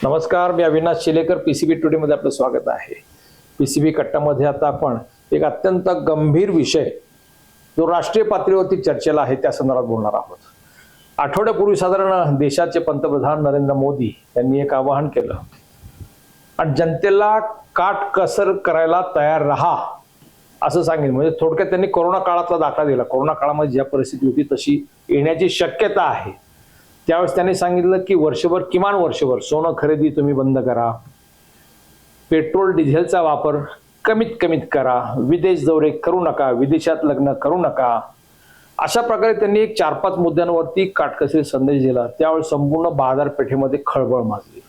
नमस्कार, मी Avinash शिलेकर. PCB today मध्ये आपलं स्वागत आहे. पीसीबी कट्टामध्ये आता आपण एक अत्यंत गंभीर विषय जो राष्ट्रीय पातळीवरती चर्चेला आहे त्या संदर्भात बोलणार आहोत. आठवड्यापूर्वी साधारण देशाचे पंतप्रधान नरेंद्र मोदी यांनी एक आवाहन केलं आणि जनतेला काटकसर करायला तयार राहा असं सांगितलं. म्हणजे थोडक्यात त्यांनी कोरोना काळातला दाखला दिला. कोरोना काळामध्ये ज्या परिस्थिती होती तशी येण्याची शक्यता आहे. त्यावेळेस त्यांनी सांगितलं की वर्षभर, किमान वर्षभर सोनं खरेदी तुम्ही बंद करा, पेट्रोल डिझेलचा वापर कमीत कमीत करा, विदेश दौरे करू नका, विदेशात लग्न करू नका. अशा प्रकारे त्यांनी एक 4-5 मुद्द्यांवरती काटकसरी संदेश दिला. त्यावेळी संपूर्ण बाजारपेठेमध्ये खळबळ माजली.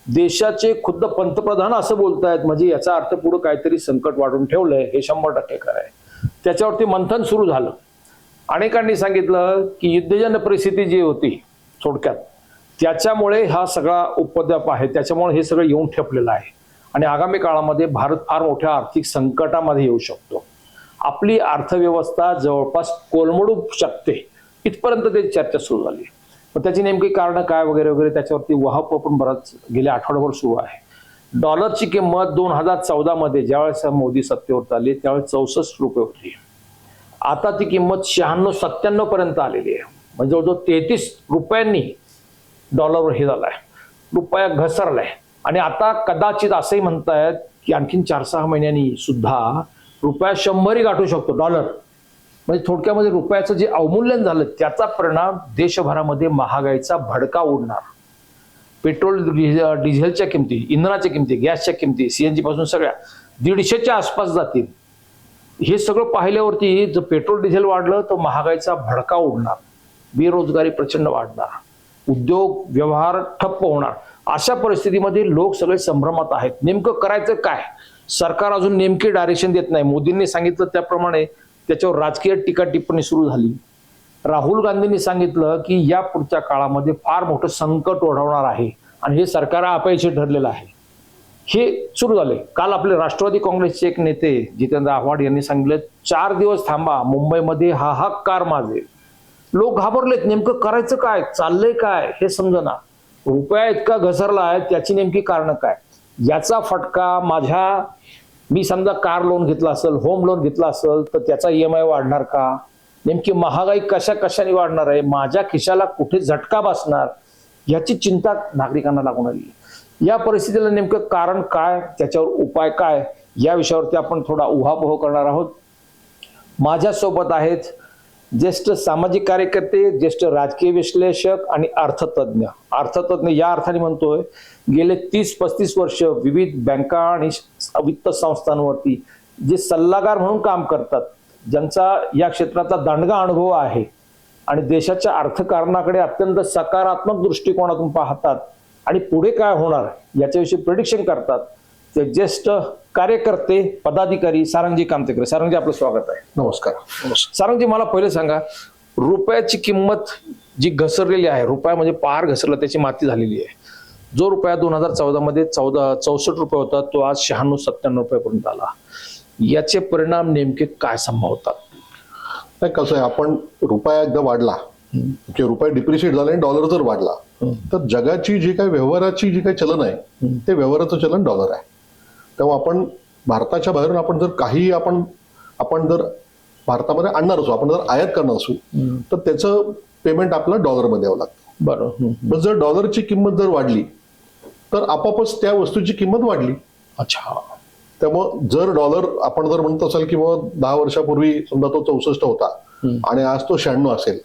देशाचे खुद्द पंतप्रधान असं बोलतायत म्हणजे याचा अर्थ पुढे काहीतरी संकट वाढून ठेवलंय हे 100% खरं आहे. त्याच्यावरती मंथन सुरू झालं. अनेकांनी सांगितलं की युद्धजन्य परिस्थिती जी होती थोडक्यात त्याच्यामुळे हा सगळा उपद्व्याप आहे, त्याच्यामुळे हे सगळं येऊन ठेपलेलं आहे आणि आगामी काळामध्ये भारत फार मोठ्या आर्थिक संकटामध्ये येऊ शकतो. आपली अर्थव्यवस्था जवळपास कोलमडू शकते इथपर्यंत त्याची चर्चा सुरू झाली. मग त्याची नेमकी कारणं काय वगैरे वगैरे त्याच्यावरती वाहप पण बराच गेल्या आठवड्याभर सुरू आहे. डॉलरची किंमत 2014 मध्ये ज्यावेळेस मोदी सत्तेवर आले त्यावेळेस 64 रुपये होती. आता ती किंमत 96-97 पर्यंत आलेली आहे. म्हणजे जवळजवळ 33 रुपयांनी डॉलरवर हे झालाय, रुपया घसरलाय. आणि आता कदाचित असंही म्हणतायत की आणखीन 4-6 महिन्यांनी सुद्धा रुपया 100 गाठू शकतो डॉलर. म्हणजे थोडक्यामध्ये रुपयाचं जे अवमूल्यन झालं त्याचा परिणाम देशभरामध्ये महागाईचा भडका उडणार. पेट्रोल डिझेलच्या किमती, इंधनाच्या किमती, गॅसच्या किमती, सीएनजी पासून सगळ्या 150च्या आसपास जातील. हे सगळं पाहिल्यावरती जर पेट्रोल डिझेल वाढलं तर महागाईचा भडका उडणार, बेरोजगारी प्रचंड वाढणार, उद्योग व्यवहार ठप्प होणार. अशा परिस्थितीमध्ये लोक सगळे संभ्रमात आहेत. नेमकं करायचं काय? सरकार अजून नेमके डायरेक्शन देत नाही. मोदींनी सांगितलं त्याप्रमाणे त्याच्यावर राजकीय टीका टिप्पणी सुरू झाली. राहुल गांधींनी सांगितलं की या पुढच्या काळामध्ये फार मोठं संकट ओढवणार आहे आणि हे सरकार अपयशी ठरलेलं आहे. हे सुरू झाले. काल आपले राष्ट्रवादी काँग्रेसचे एक नेते जितेंद्र आव्हाड यांनी सांगितलं 4 दिवस थांबा, मुंबईमध्ये हाहाकार माजेल. लोक घाबरलेत. नेमकं करायचं काय, चाललंय काय हे समजना. रुपया इतका घसरला आहे त्याची नेमकी कारण काय? याचा फटका मी समजा कार लोन घेतला असेल, होम लोन घेतला असेल तर त्याचा EMI वाढणार का? नेमकी महागाई कशाने वाढणार आहे? माझ्या खिशाला कुठे झटका बसणार याची चिंता नागरिकांना लागून आली. या परिस्थितीला नेमकं कारण काय, त्याच्यावर उपाय काय, या विषयावरती आपण थोडा उहापोह करणार आहोत. माझ्यासोबत आहेत ज्येष्ठ सामाजिक कार्यकर्ते, ज्येष्ठ राजकीय विश्लेषक आणि अर्थतज्ञ. अर्थतज्ञ या अर्थाने म्हणतोय गेले 30-35 वर्ष विविध बँका आणि वित्त संस्थांवरती जे सल्लागार म्हणून काम करतात, ज्यांचा या क्षेत्राचा दांडगा अनुभव आहे आणि देशाच्या अर्थकारणाकडे अत्यंत सकारात्मक दृष्टिकोनातून पाहतात आणि पुढे काय होणार याच्याविषयी प्रेडिक्शन करतात, ते ज्येष्ठ कार्यकर्ते पदाधिकारी सारंगजी कामतेकर. सारंगजी, आपलं स्वागत आहे. नमस्कार. सारंगजी, मला पहिले सांगा, रुपयाची किंमत जी घसरलेली आहे, रुपया म्हणजे पार घसरला, त्याची माती झालेली आहे. जो रुपया 2014 मध्ये 64 रुपये होता तो आज 96-97 रुपयापर्यंत आला. याचे परिणाम नेमके काय संभवतात? नाही, कसं आहे, आपण रुपया एकदा वाढला की रुपया डिप्रिशिएट झाला आणि डॉलर जर वाढला तर जगाची जी काही व्यवहाराची जी काही चलन आहे ते व्यवहाराचं चलन डॉलर आहे. तेव्हा आपण भारताच्या बाहेरून आपण जर काही आपण जर भारतामध्ये आणणार असू, आपण जर आयात करणार असू तर त्याचं पेमेंट आपलं डॉलरमध्ये यावं लागतं. बरोबर. पण जर डॉलरची किंमत जर वाढली तर आपोआपच त्या वस्तूची किंमत वाढली. अच्छा. त्यामुळे जर डॉलर आपण जर म्हणत असाल की 10 वर्षापूर्वी समजा तो 64 होता आणि आज तो 96 असेल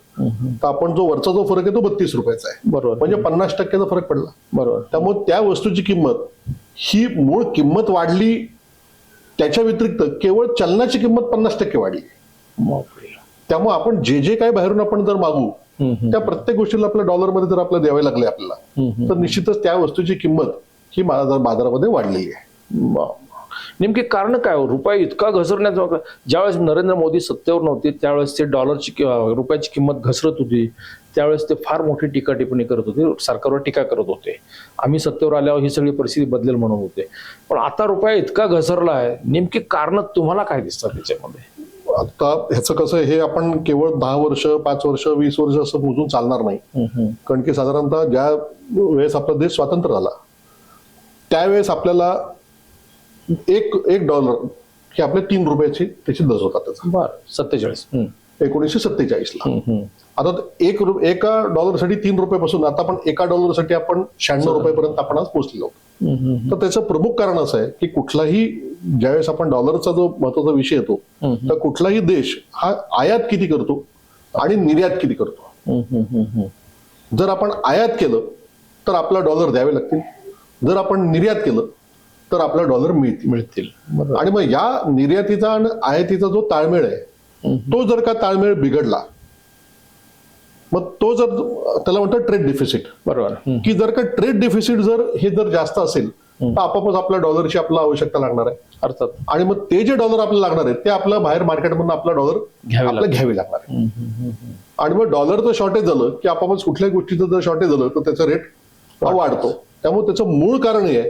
तर आपण जो वरचा जो फरक आहे तो 32 रुपयाचा आहे. बरोबर. म्हणजे 50%चा फरक पडला. बरोबर. त्यामुळे त्या वस्तूची किंमत ही मूळ किंमत वाढली, त्याच्या व्यतिरिक्त केवळ चलनाची किंमत 50% वाढली. त्यामुळे आपण जे काय बाहेरून आपण जर मागू त्या प्रत्येक गोष्टीला आपल्या डॉलरमध्ये जर आपल्याला द्यावे लागले आपल्याला तर निश्चितच त्या वस्तूची किंमत ही बाजारामध्ये वाढलेली आहे. नेमके कारण काय? रुपया इतका घसरण्याचं, ज्यावेळेस नरेंद्र मोदी सत्तेवर नव्हते त्यावेळेस ते रुपयाची किंमत घसरत होती, त्यावेळेस ते फार मोठी टीका टिप्पणी करत होते, सरकारवर टीका करत होते. आम्ही सत्तेवर आल्यावर ही सगळी परिस्थिती बदलेल म्हणत होते. पण आता रुपया इतका घसरला आहे, नेमकी कारण तुम्हाला काय दिसतात त्याच्यामध्ये? आता ह्याचं कसं आहे, हे आपण केवळ 10 वर्ष 5 वर्ष 20 वर्ष असं मोजून चालणार नाही. कारण की साधारणतः ज्या वेळेस आपला देश स्वतंत्र झाला त्यावेळेस आपल्याला एक डॉलर हे आपल्या 3 रुपयाची त्याची दर होता त्याचा बर 47. 1947ला. आता एका डॉलरसाठी 3 रुपयापासून आता आपण एका डॉलरसाठी आपण 96 रुपयापर्यंत आपण आज पोहोचलेलो आहोत. तर त्याचं प्रमुख कारण असं आहे की कुठलाही ज्यावेळेस आपण डॉलरचा जो महत्वाचा विषय येतो तर कुठलाही देश हा आयात किती करतो आणि निर्यात किती करतो. जर आपण आयात केलं तर आपला डॉलर द्यावे लागतील, जर आपण निर्यात केलं तर आपला डॉलर मिळतील. आणि मग या निर्यातीचा आणि आयातीचा जो ताळमेळ आहे तो जर का ताळमेळ बिघडला मग तो जर त्याला म्हणतात ट्रेड डिफिसिट. बरोबर. की जर का ट्रेड डिफिसिट जर जास्त असेल तर आपोआपच आपल्या डॉलरची आपल्याला आवश्यकता लागणार आहे अर्थात. आणि मग ते जे डॉलर आपल्याला लागणार आहे ते आपल्या बाहेर मार्केटमधून आपला डॉलर आपल्याला घ्यावे लागणार आहे. आणि मग डॉलरचं शॉर्टेज झालं की आपोआपच कुठल्याही गोष्टीचं जर शॉर्टेज झालं तर त्याचा रेट वाढतो. त्यामुळे त्याचं मूळ कारण हे आहे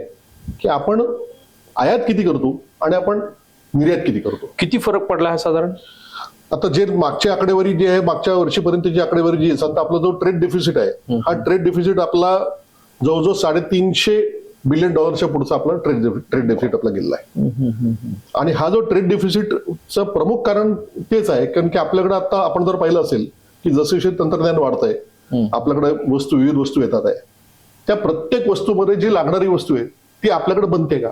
की आपण आयात किती करतो आणि आपण निर्यात किती करतो. किती फरक पडला आहे साधारण? आता जे मागची आकडेवारी जी आहे मागच्या वर्षीपर्यंतची आकडेवारी जी आहे आता आपला जो ट्रेड डिफिसिट आहे हा ट्रेड डिफिसिट आपला जवळजवळ $350 बिलियन पुढचा आपला ट्रेड डेफिसिट आपला गेलेला आहे. आणि हा जो ट्रेड डिफिसिटचं प्रमुख कारण तेच आहे कारण की आपल्याकडे आता आपण जर पाहिलं असेल की जसे तंत्रज्ञान वाढतंय आपल्याकडे विविध वस्तू येतात आहे त्या प्रत्येक वस्तूमध्ये जी लागणारी वस्तू आहे ती आपल्याकडे बनते का.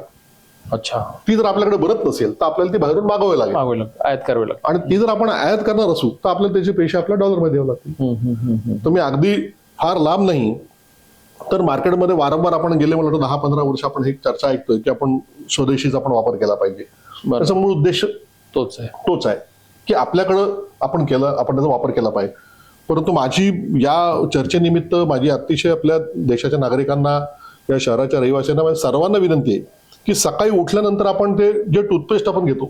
अच्छा. ती जर आपल्याकडे बनत नसेल तर आपल्याला ती बाहेरून मागवावी लागेल, आयात करावी लागेल. आणि ती जर आपण आयात करणार असू तर आपल्याला त्याचे पैसे आपल्या डॉलरमध्ये द्यावे लागतील. तुम्ही अगदी फार लांब नाही तर मार्केटमध्ये वारंवार आपण गेले मला वाटतं 10-15 वर्ष आपण ही चर्चा ऐकतोय की आपण स्वदेशीचा आपण वापर केला पाहिजे. त्याचा मूळ उद्देश तोच आहे की आपल्याकडं आपण त्याचा वापर केला पाहिजे. परंतु माझी या चर्चेनिमित्त माझी अतिशय आपल्या देशाच्या नागरिकांना या शहराच्या रहिवाशांना सर्वांना विनंती आहे की सकाळी उठल्यानंतर आपण ते जे टूथपेस्ट आपण घेतो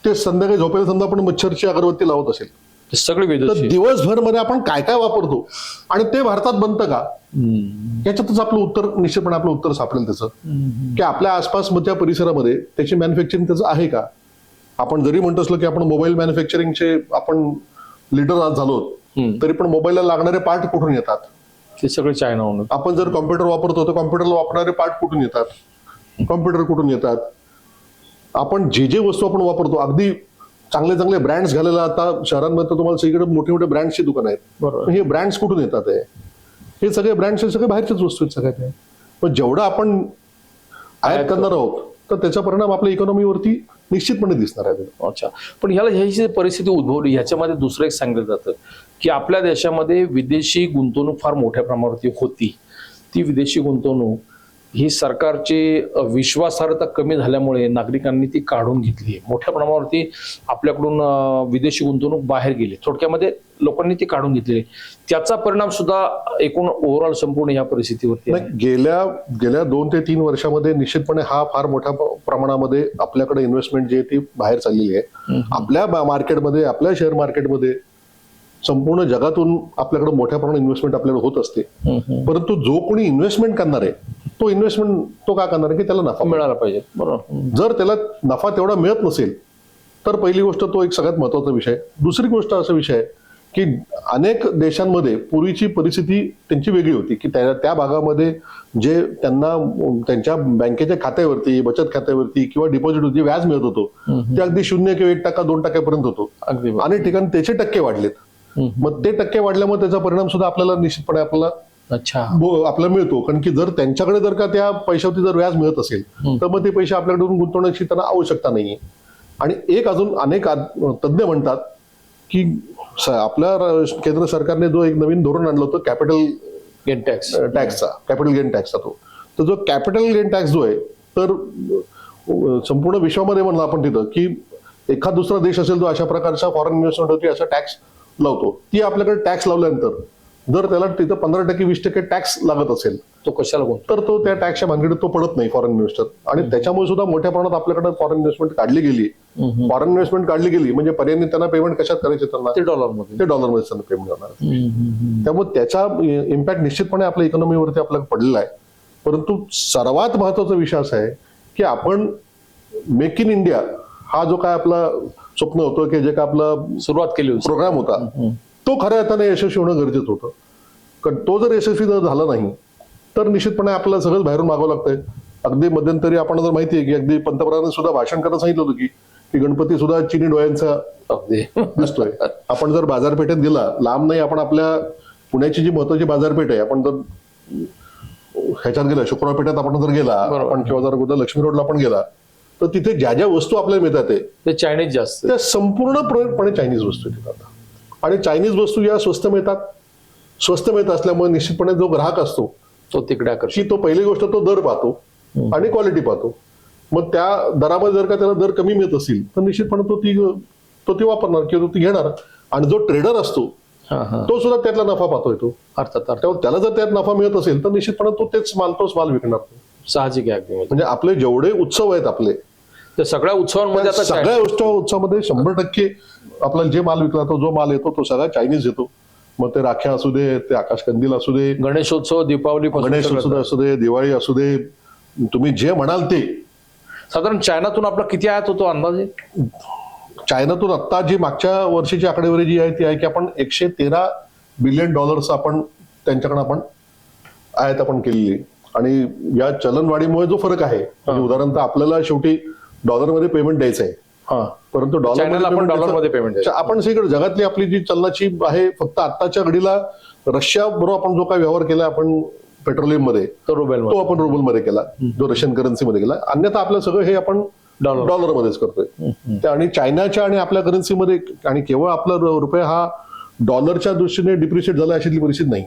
ते संध्याकाळी झोपेला समजा आपण मच्छरची अगरबत्ती लावत असेल सगळे तर दिवसभर मध्ये आपण काय काय वापरतो आणि ते भारतात बनतं का याच्यातच आपलं उत्तर निश्चितपणे आपलं उत्तर सापडेल त्याचं की आपल्या आसपास त्या परिसरामध्ये त्याची मॅन्युफॅक्चरिंग त्याचं आहे का. आपण जरी म्हणतो असलो की आपण मोबाईल मॅन्युफॅक्चरिंगचे आपण लीडर आज झालो तरी पण मोबाईलला लागणारे पार्ट कुठून येतात ते सगळे चायनाहून. आपण जर कॉम्प्युटर वापरतो तर कॉम्प्युटरला वापरणारे पार्ट कुठून येतात, कॉम्प्युटर कुठून येतात. आपण जे वस्तू आपण वापरतो अगदी चांगले ब्रँड्स घालायला आता शहरांमध्ये तुम्हाला सगळीकडे मोठे मोठे ब्रँड्सची दुकान आहेत. हे ब्रँड्स कुठून येतात हे सगळे ब्रँड्स हे सगळे बाहेरच्याच वस्तू आहेत सगळ्यात. पण जेवढं आपण आयात करणार आहोत तर त्याचा परिणाम आपल्या इकॉनॉमीवरती निश्चितपणे दिसणार आहे. अच्छा. पण ह्याची परिस्थिती उद्भवली ह्याच्यामध्ये दुसरं एक सांगितलं जातं की आपल्या देशामध्ये विदेशी गुंतवणूक फार मोठ्या प्रमाणावरती होती. ती विदेशी गुंतवणूक ही सरकारची विश्वासार्हता कमी झाल्यामुळे नागरिकांनी ती काढून घेतली. मोठ्या प्रमाणावरती आपल्याकडून विदेशी गुंतवणूक बाहेर गेली. थोडक्यामध्ये लोकांनी ती काढून घेतली. त्याचा परिणाम सुद्धा एकूण ओव्हरऑल संपूर्ण या परिस्थितीवरती गेल्या 2 ते 3 वर्षामध्ये निश्चितपणे हा फार मोठ्या प्रमाणामध्ये आपल्याकडे इन्व्हेस्टमेंट जी आहे ती बाहेर चाललेली आहे. आपल्या मार्केटमध्ये आपल्या शेअर मार्केटमध्ये संपूर्ण जगातून आपल्याकडे मोठ्या प्रमाणात इन्व्हेस्टमेंट आपल्याला होत असते. परंतु जो कोणी इन्व्हेस्टमेंट करणार आहे तो इन्व्हेस्टमेंट तो काय करणार आहे की त्याला नफा मिळाला पाहिजे. बरोबर. जर त्याला नफा तेवढा मिळत नसेल तर पहिली गोष्ट तो एक सगळ्यात महत्वाचा विषय. दुसरी गोष्ट असा विषय आहे की अनेक देशांमध्ये पूर्वीची परिस्थिती त्यांची वेगळी होती की त्या भागामध्ये जे त्यांना त्यांच्या बँकेच्या खात्यावरती बचत खात्यावरती किंवा डिपॉझिटवरती व्याज मिळत होतो ते अगदी 0 किंवा 1%, 2% होतो. अनेक ठिकाणी त्याचे टक्के वाढलेत. मग ते टक्के वाढल्यामुळे त्याचा परिणाम सुद्धा आपल्याला निश्चितपणे आपल्याला मिळतो. कारण की जर त्यांच्याकडे जर का त्या पैशावरती जर व्याज मिळत असेल तर मग ते पैसे आपल्याकडून गुंतवण्याची त्यांना आवश्यकता नाहीये. आणि एक अजून अनेक तज्ञ म्हणतात की आपल्या केंद्र सरकारने जो एक नवीन धोरण आणलं होतं कॅपिटल गेन टॅक्सचा तो जो कॅपिटल गेन टॅक्स जो आहे तर संपूर्ण विश्वामध्ये म्हणलं आपण तिथं की एखाद दुसरा देश असेल जो अशा प्रकारच्या फॉरेन इन्व्हेस्टमेंटवरती असा टॅक्स लावतो. ती आपल्याकडे टॅक्स लावल्यानंतर जर त्याला तिथं 15%, 20% टॅक्स लागत असेल तो कशाला तर तो त्या टॅक्सच्या भानगडीत तो पडत नाही फॉरेन इन्व्हेस्टर. आणि त्याच्यामुळे सुद्धा मोठ्या प्रमाणात आपल्याकडे फॉरेन इन्व्हेस्टमेंट काढली गेली. म्हणजे पर्यायी त्यांना पेमेंट कशात करायचे त्यांना ते डॉलरमध्ये त्यांना पेमेंट करणार. त्यामुळे त्याचा इम्पॅक्ट निश्चितपणे आपल्या इकॉनॉमीवरती आपल्याला पडलेला आहे. परंतु सर्वात महत्वाचा विषय असा आहे की आपण मेक इन इंडिया हा जो काय आपला स्वप्न होतं की जे काय आपला सुरुवात केली प्रोग्राम होता तो खऱ्या अर्थाने यशस्वी होणं गरजेचं होतं. कारण तो जर यशस्वी झाला नाही तर निश्चितपणे आपल्याला सगळं बाहेरून मागावं लागतंय. अगदी मध्यंतरी आपण जर माहिती आहे की अगदी पंतप्रधानांनी सुद्धा भाषण करायला सांगितलं होतं की गणपती सुद्धा चिनी डोळ्यांचा अगदी दिसतोय. आपण जर बाजारपेठेत गेला, लांब नाही, आपण आपल्या पुण्याची जी महत्वाची बाजारपेठ आहे, आपण जर ह्याच्यात गेला, शुक्रवार पेठेत आपण जर गेला, आपण किंवा जर कुठं लक्ष्मी रोडला आपण गेला, तर तिथे ज्या ज्या वस्तू आपल्याला मिळतात ते चायनीज जास्त, त्या संपूर्णपणे चायनीज वस्तू येतात. आणि चायनीज वस्तू या स्वस्त मिळतात. स्वस्त मिळत असल्यामुळे निश्चितपणे जो ग्राहक असतो तो तिकडे आकर्षित. की तो पहिली गोष्ट तो दर पाहतो आणि क्वालिटी पाहतो. मग त्या दरामध्ये जर का त्याला दर कमी मिळत असेल तर निश्चितपणे तो ती वापरणार किंवा तो ती घेणार. आणि जो ट्रेडर असतो तो सुद्धा त्यातला नफा पाहतोय तो. अर्थात त्याला जर त्यात नफा मिळत असेल तर निश्चितपणे तो तोच माल विकणार. साहजिक आहे. म्हणजे आपले जेवढे उत्सव आहेत आपले, त्या सगळ्या उत्सवांमध्ये आता सगळ्या उत्सवामध्ये 100% आपल्याला जे माल विकला तो जो माल येतो तो सगळा चायनीज येतो. मग ते राख्या असू दे, ते आकाशकंदील असू दे, गणेशोत्सव, दीपावली, गणेशोत्सव असू दे, दिवाळी असू दे, तुम्ही जे म्हणाल ते. साधारण चायनातून आपला किती आयात होतो अंदाजे? चायनातून आता जी मागच्या वर्षीची आकडेवारी जी आहे ती आहे की आपण $113 बिलियन आपण त्यांच्याकडे आपण आयात आपण केलेली. आणि या चलनवाढीमुळे जो फरक आहे, म्हणजे उदाहरणतः आपल्याला शेवटी डॉलरमध्ये पेमेंट द्यायचं आहे, परंतु डॉलरमध्ये पेमेंट आपण सगळीकडे जगातली आपली जी चलनाची आहे, फक्त आत्ताच्या घडीला रशिया बरोबर आपण जो काही व्यवहार केला आपण पेट्रोलियम मध्ये, तो आपण रुबलमध्ये केला, जो रशियन करन्सीमध्ये केला. अन्यथा आपलं सगळं हे आपण डॉलरमध्येच करतोय. आणि चायनाच्या आणि आपल्या करन्सीमध्ये, आणि केवळ आपला रुपया हा डॉलरच्या दृष्टीने डिप्रिशिएट झाला अशी परिस्थिती नाही.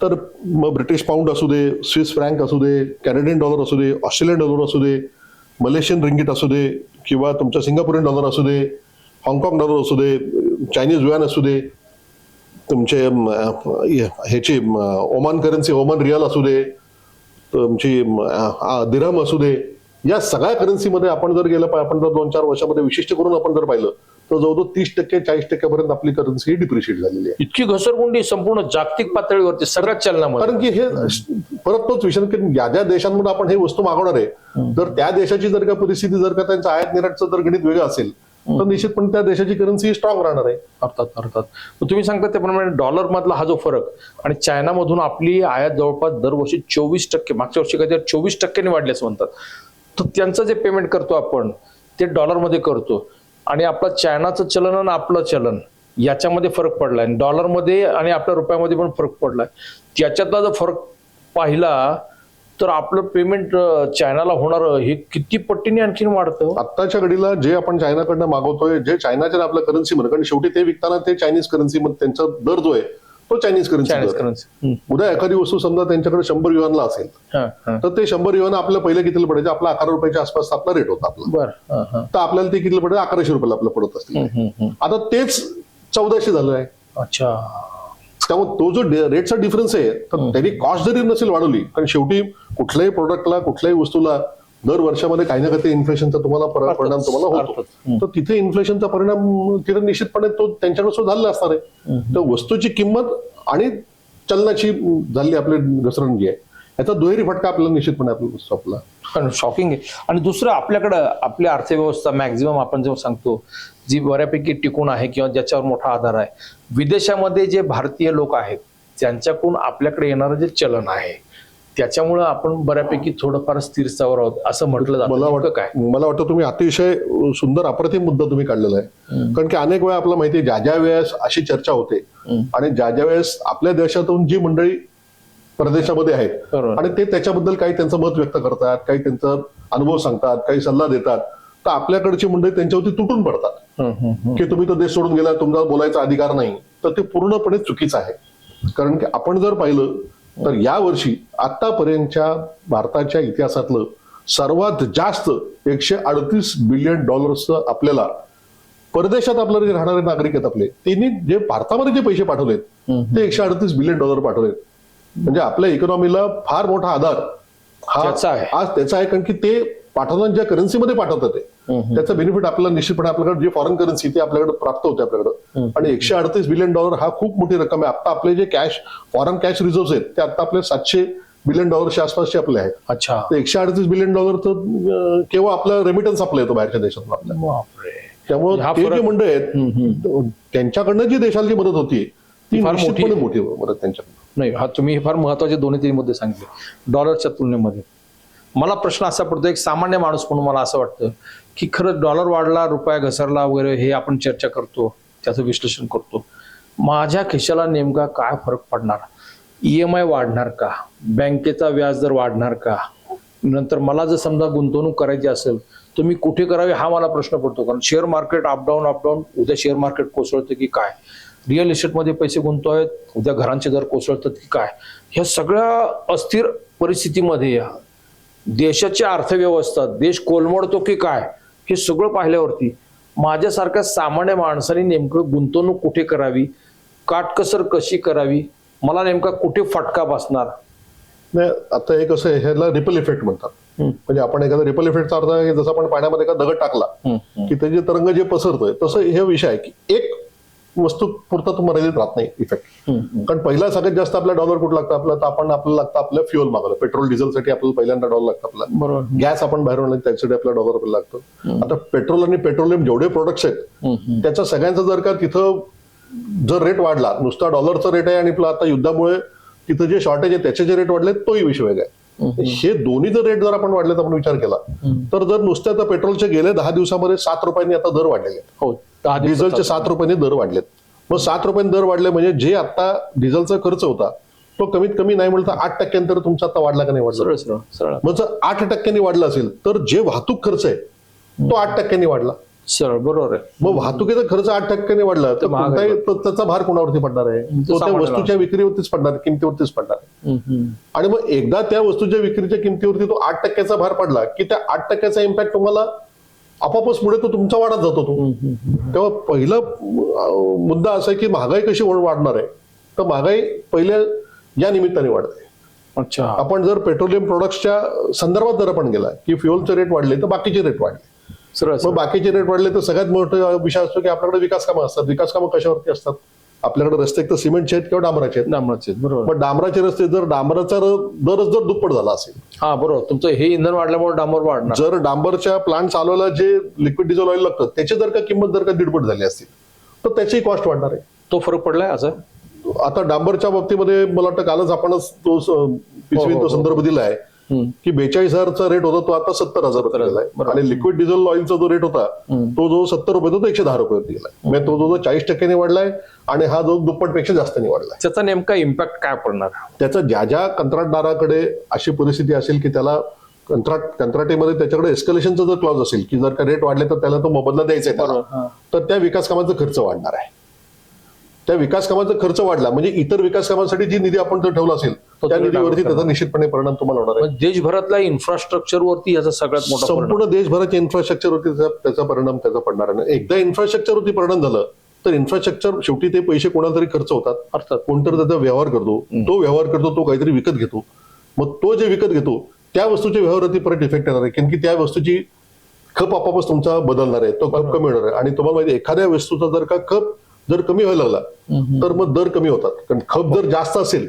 तर मग ब्रिटिश पाऊंड असू दे, स्विस फ्रँक असू दे, कॅनेडियन डॉलर असू दे, ऑस्ट्रेलियन डॉलर असू दे, मलेशियन रिंगिट असू दे, किंवा तुमचा सिंगापुरियन डॉलर असू दे, हाँगकाँग डॉलर असू दे, चायनीज युआन असू दे, तुमचे ह्याची ओमान करन्सी ओमान रियाल असू दे, तुमची दिरहम असू दे, या सगळ्या करन्सीमध्ये आपण जर गेलं, आपण जर 2-4 वर्षामध्ये विशिष्ट करून आपण जर पाहिलं तर जवळजवळ 30%-40% पर्यंत आपली करन्सी डिप्रिशिएट झालेली आहे. इतकी घसरगुंडी संपूर्ण जागतिक पातळीवरती सगळ्याच चलनामध्ये. कारण की हे परत तोच विषय की ज्या ज्या देशांमध्ये आपण हे वस्तू मागवणार आहे, तर त्या देशाची जर का परिस्थिती, जर का त्यांचं आयात निर्यातचं जर गणित वेगळं असेल तर निश्चितपणे त्या देशाची करन्सी स्ट्रॉंग राहणार आहे. अर्थात तुम्ही सांगता त्याप्रमाणे डॉलर मधला हा जो फरक आणि चायनामधून आपली आयात जवळपास दरवर्षी 24%, मागच्या वर्षी काहीतरी 24% वाढले असं म्हणतात. तर त्यांचं जे पेमेंट करतो आपण ते डॉलरमध्ये करतो, आणि आपलं चायनाचं चलन आणि आपलं चलन याच्यामध्ये फरक पडलाय. डॉलरमध्ये आणि आपल्या रुपयामध्ये पण फरक पडलाय. त्याच्यातला जर फरक पाहिला तर आपलं पेमेंट चायनाला होणार हे किती पट्टीने आणखीन वाढतं. आत्ताच्या घडीला जे आपण चायनाकडनं मागवतोय, जे चायनाच्या आपल्या करन्सीमध्ये, कारण शेवटी ते विकताना ते चायनीज करन्सीमध्ये त्यांचा दर जो आहे तो चायनीज करन्सी. उद्या एखादी वस्तू समजा त्यांच्याकडे 100 युआनला असेल तर ते 100 युआन आपल्याला पहिले कितीला पडायचे, आपला 11 रुपयाच्या आसपास आपला रेट होता आपला. तर आपल्याला ते कितीला पडायचं, 1100 रुपयाला आपल्याला पडत असतील. आता तेच 1400 झालं आहे. अच्छा. त्यामुळे तो जो रेटचा डिफरन्स आहे, तर त्यांनी कॉस्ट जरी नसेल वाढवली, कारण शेवटी कुठल्याही प्रोडक्टला, कुठल्याही वस्तूला दर वर्षामध्ये काही ना काही इन्फ्लेशनचा तुम्हाला परिणाम तुम्हाला होतो. तर तिथे इन्फ्लेशनचा परिणाम तिथे निश्चितपणे तो त्यांच्याकडे सुद्धा झालेला असणार आहे. तर वस्तूची किंमत आणि चलनाची झाली आपली घसरण जी आहे, याचा दुहेरी फटका आपल्याला निश्चितपणे आपल्याला शॉकिंग आहे. आणि दुसरं आपल्याकडं आपली अर्थव्यवस्था मॅक्झिमम आपण जेव्हा सांगतो जी बऱ्यापैकी टिकून आहे किंवा ज्याच्यावर मोठा आधार आहे, विदेशामध्ये जे भारतीय लोक आहेत त्यांच्याकडून आपल्याकडे येणारं जे चलन आहे त्याच्यामुळे आपण बऱ्यापैकी थोडंफार स्थिरस्थावर आहोत असं म्हटलं जातं. मला वाटतं तुम्ही अतिशय सुंदर अप्रतिम मुद्दा तुम्ही काढलेला आहे. कारण की अनेक वेळा आपल्याला माहिती आहे, ज्या ज्या वेळेस अशी चर्चा होते आणि ज्या ज्या वेळेस आपल्या देशातून जी मंडळी परदेशामध्ये आहेत आणि ते त्याच्याबद्दल काही त्यांचं मत व्यक्त करतात, काही त्यांचा अनुभव सांगतात, काही सल्ला देतात, तर आपल्याकडची मंडळी त्यांच्यावरती तुटून पडतात की तुम्ही तो देश सोडून गेला, तुमचा बोलायचा अधिकार नाही. तर ते पूर्णपणे चुकीचं आहे. कारण की आपण जर पाहिलं तर यावर्षी आतापर्यंतच्या भारताच्या इतिहासातलं सर्वात जास्त $138 बिलियन आपल्याला परदेशात आपल्याला जे राहणारे नागरिक आहेत आपले, त्यांनी जे भारतामध्ये जे पैसे पाठवलेत ते $138 बिलियन पाठवलेत. म्हणजे आपल्या इकॉनॉमीला फार मोठा आधार हा आज त्याचा आहे. कारण की ते पाठवताना ज्या करन्सीमध्ये पाठवतात त्याचा बेनिफिट आपल्याला निश्चितपणे आपल्याकडे जे फॉरेन करन्सी ते आपल्याकडे प्राप्त होते आपल्याकडे. आणि $138 बिलियन हा खूप मोठी रक्कम आहे. आता आपले जे फॉरेन कॅश रिझर्व्ह आहेत ते आता आपले $700 बिलियन आसपासचे आपले आहेत. अच्छा. $138 बिलियन तर केवळ आपला रेमिटन्स आपला येतो बाहेरच्या देशातून आपल्या. त्यामुळे ते जे मंडळ आहेत त्यांच्याकडनं जी देशाला जी मदत होती ती निश्चितपणे मोठी मदत त्यांच्याकडनं. नाही, हा तुम्ही फार महत्वाचे दोन्ही तीन मुद्दे सांगितले डॉलरच्या तुलनेमध्ये. मला प्रश्न असा पडतो, एक सामान्य माणूस म्हणून मला असं वाटतं की खरंच डॉलर वाढला, रुपया घसरला वगैरे हे आपण चर्चा करतो, त्याचं विश्लेषण करतो. माझ्या खिशाला नेमका काय फरक पडणार? EMI वाढणार का? बँकेचा व्याजदर वाढणार का? नंतर मला जर समजा गुंतवणूक करायची असेल तर मी कुठे करावी हा मला प्रश्न पडतो. कारण शेअर मार्केट अपडाऊन उद्या शेअर मार्केट कोसळतं की काय? रिअल इस्टेटमध्ये पैसे गुंतवावेत, उद्या घरांचे दर कोसळतात की काय? ह्या सगळ्या अस्थिर परिस्थितीमध्ये देशाची अर्थव्यवस्था, देश कोलमडतो की काय, हे सगळं पाहिल्यावरती माझ्यासारख्या सामान्य माणसाने नेमकं गुंतवणूक कुठे करावी, काटकसर कशी करावी, मला नेमका कुठे फटका बसणार? नाही, आता एक असं आहे, ह्याला रिपल इफेक्ट म्हणतात. म्हणजे आपण एखादा रिपल इफेक्टचा अर्थ आहे जसं आपण पाण्यामध्ये एखादा दगड टाकला की त्याचे तरंग जे पसरतोय, तसं हे विषय आहे की एक वस्तू पुरता तो मर्यादित राहत नाही इफेक्ट. कारण पहिला सगळ्यात जास्त आपला डॉलर कुठं लागतं आपल्याला, तर आपल्याला लागतं आपल्या फ्युअल मागवलं, पेट्रोल डिझेलसाठी आपल्याला पहिल्यांदा डॉलर लागतं आपल्याला. बरोबर. गॅस आपण बाहेरून आणलं त्यासाठी आपल्याला डॉलर लागतं. आता पेट्रोल आणि पेट्रोलियम जेवढे प्रोडक्ट्स आहेत त्याच्या सगळ्यांचा जर का तिथं जर रेट वाढला, नुसता डॉलरचा रेट आहे आणि आता युद्धामुळे तिथं जे शॉर्टेज आहे त्याचे जे रेट वाढले तोही विषय वेगळा आहे. हे दोन्ही जर रेट जर आपण वाढले तर आपण विचार केला तर जर नुसत्या तर पेट्रोलचे गेले 10 दिवसामध्ये 7 रुपयांनी आता दर वाढलेले आहेत. हो, 10 दिवसात डिझेलचे 7 रुपयांनी दर वाढलेत. मग 7 रुपयांनी दर वाढले म्हणजे जे आता डिझेलचा खर्च होता तो कमीत कमी नाही म्हणलं तर 8% तर तुमचा आता वाढला का नाही वाढला? सरळ सरळ सरळ मग जर 8% वाढला असेल तर जे वाहतूक खर्च आहे तो 8% वाढला. सरळ बरोबर आहे. मग वाहतुकीचा खर्च 8% वाढला तर कोणताही त्याचा भार कोणावरती पडणार आहे? तो त्या वस्तूच्या विक्रीवरतीच पडणार, किमतीवरतीच पडणार आहे. आणि मग एकदा त्या वस्तूच्या विक्रीच्या किमतीवरती तो 8%चा भार पडला की त्या 8%चा इम्पॅक्ट तुम्हाला आपोआपच पुढे तो तुमचा वाढत जातो. तो तेव्हा पहिला मुद्दा असा आहे की महागाई कशी वाढणार आहे, तर महागाई पहिल्या या निमित्ताने वाढते. अच्छा, आपण जर पेट्रोलियम प्रोडक्ट्सच्या संदर्भात जर आपण गेला की फ्युअलचे रेट वाढले तर बाकीचे रेट वाढले. सरळ मग बाकीचे रेट वाढले तर सगळ्यात मोठा विषय असतो की आपल्याकडे विकास कामं असतात. विकास कामं कशावरती असतात? आपल्याकडे रस्ते एक तर सिमेंटचे आहेत किंवा डांबराचे आहेत. डांबराचे, बरोबर. मग डांबराचे रस्ते जर डांबराचा दरच जर दुप्पट झाला असेल, हा बरोबर, तुमचं हे इंधन वाढल्यामुळे डांबर वाढणार. जर डांबरच्या प्लांट चालवायला जे लिक्विड डिझेल ऑइल लागतं त्याची जर का किंमत जर का दीडपट झाली असतील तर त्याची कॉस्ट वाढणार आहे. तो फरक पडलाय असं. आता डांबरच्या बाबतीमध्ये मला वाटतं कालच आपणच तो पिशवीत तो संदर्भ दिलाय की 42,000चा रेट होता तो आता 70,000 रुपये गेलाय. आणि लिक्विड डिझेल ऑइलचा जो रेट होता तो जो 70 रुपये होता तो 110 रुपये गेलाय. म्हणजे तो जो 40% वाढलाय आणि हा जो दुप्पटपेक्षा जास्त वाढलाय. त्याचा नेमका इम्पॅक्ट काय पडणार? त्याचा ज्या कंत्राटदाराकडे अशी परिस्थिती असेल की त्याला कंत्राटीमध्ये त्याच्याकडे एस्कलेशनचा जर क्लॉज असेल की जर का रेट वाढले तर त्याला तो मोबदला द्यायचा आहे त्याला, तर त्या विकास कामाचा खर्च वाढणार आहे. त्या विकास कामाचा खर्च वाढला म्हणजे इतर विकास कामांसाठी जी निधी आपण जर ठेवला असेल त्या निधीवरती त्याचा निश्चितपणे परिणाम तुम्हाला होणार आहे. देशभरातल्या इन्फ्रास्ट्रक्चरवरती याचा सगळ्यात मोठा संपूर्ण देशभराच्या इन्फ्रास्ट्रक्चरवरती त्याचा परिणाम त्याचा पडणार आहे. एकदा इन्फ्रास्ट्रक्चरवरती परिणाम झालं तर इन्फ्रास्ट्रक्चर शेवटी ते पैसे कोणाला तरी खर्च होतात. अर्थात कोणतरी त्याचा व्यवहार करतो, तो काहीतरी विकत घेतो. मग तो जे विकत घेतो त्या वस्तूच्या व्यवहारावरती परत इफेक्ट येणार आहे, कारण की त्या वस्तूची खप आपापच तुमचा बदलणार आहे, तो खप कमी होणार आहे. आणि तुम्हाला माहिती एखाद्या वस्तूचा जर का खप जर कमी व्हायला लागला तर मग दर कमी होतात. कारण खप जर जास्त असेल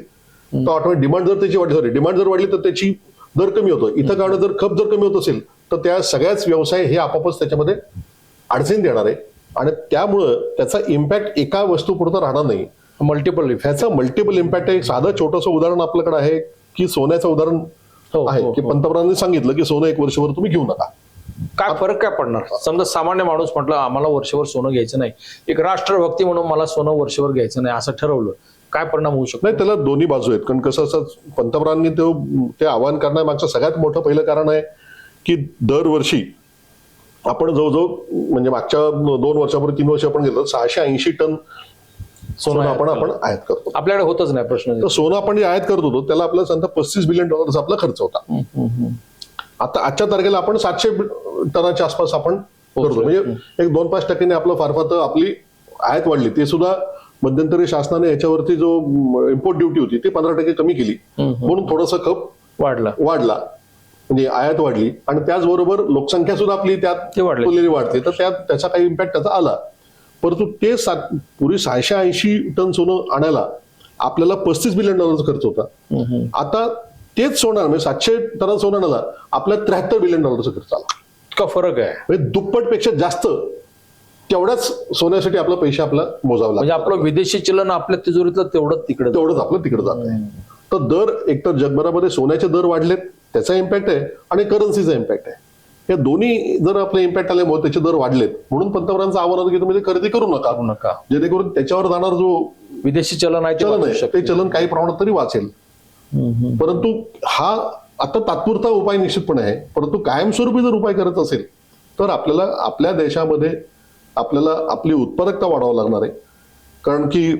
तर ऑटोमॅटिक डिमांड जर त्याची वाढली, डिमांड जर वाढली तर त्याची दर कमी होतो. इथं कारण जर खप जर कमी होत असेल तर त्या सगळ्याच व्यवसाय हे आपापच त्याच्यामध्ये अडचण देणार आहे. आणि त्यामुळं त्याचा इम्पॅक्ट एका वस्तू पुरता राहणार नाही, मल्टिपल ह्याचा मल्टिपल इम्पॅक्ट आहे. साधं छोटंसं उदाहरण आपल्याकडे आहे की सोन्याचं उदाहरण आहे की पंतप्रधानांनी सांगितलं की सोनं 1 वर्षभर तुम्ही घेऊ नका. काय फरक काय पडणार? समजा सामान्य माणूस म्हटलं आम्हाला वर्षभर सोनं घ्यायचं नाही, एक राष्ट्रभक्ती म्हणून मला सोनं वर्षभर घ्यायचं नाही असं ठरवलं, काय परिणाम होऊ शकतो? नाही, त्याला दोन्ही बाजू आहेत. कारण कसं असं पंतप्रधानांनी ते आवाहन करण्यामागचं सगळ्यात मोठं पहिलं कारण आहे की दरवर्षी आपण जवळजवळ म्हणजे मागच्या 2 वर्षापूर्वी 3 वर्ष आपण गेलो 680 टन सोनं आपण आयात करतो. आपल्याकडे होतच नाही प्रश्न. तर सोनं आपण जे आयात करत होतो त्याला आपल्याला सांगता $35 बिलियन आपला खर्च होता. आता आजच्या तारखेला आपण 700 टनाच्या आसपास आपण करतो. म्हणजे एक 2-5% आपलं फार तर आपली आयात वाढली. ते सुद्धा मध्यंतरी शासनाने याच्यावरती जो इम्पोर्ट ड्युटी होती ती 15% कमी केली म्हणून थोडासा खप वाढला म्हणजे आयात वाढली. आणि त्याचबरोबर लोकसंख्या सुद्धा आपली त्यात वाढते तर त्याचा काही इम्पॅक्ट त्याचा आला. परंतु ते पूर्वी 680 टन सोनं आणायला आपल्याला $35 बिलियन खर्च होता. आता तेच सोनं म्हणजे 700 टन सोनं आणायला आपल्याला $73 बिलियन खर्च आला. इतका फरक आहे म्हणजे दुप्पटपेक्षा जास्त तेवढ्याच सोन्यासाठी आपलं पैसे आपला मोजावं म्हणजे लागतं. आपलं विदेशी चलन आपल्या तिजोरीतलं तेवढंच तिकडे तेवढंच आपलं तिकडे जात आहे. तर दर एकतर जगभरामध्ये सोन्याचे दर वाढलेत त्याचा इम्पॅक्ट आहे आणि करन्सीचा इम्पॅक्ट आहे. या दोन्ही जर आपले इम्पॅक्ट आल्यामुळे त्याचे दर वाढलेत म्हणून पंतप्रधानांचं आव्हान होतं की तुम्ही ते खरेदी करू नका जेणेकरून त्याच्यावर जाणार जो विदेशी चलन आहे चलन आहे ते चलन काही प्रमाणात तरी वाचेल. परंतु हा आता तात्पुरता उपाय निश्चितपणे आहे. परंतु कायमस्वरूपी जर उपाय करत असेल तर आपल्याला आपल्या देशामध्ये आपल्याला आपली उत्पादकता वाढवावं लागणार आहे. कारण की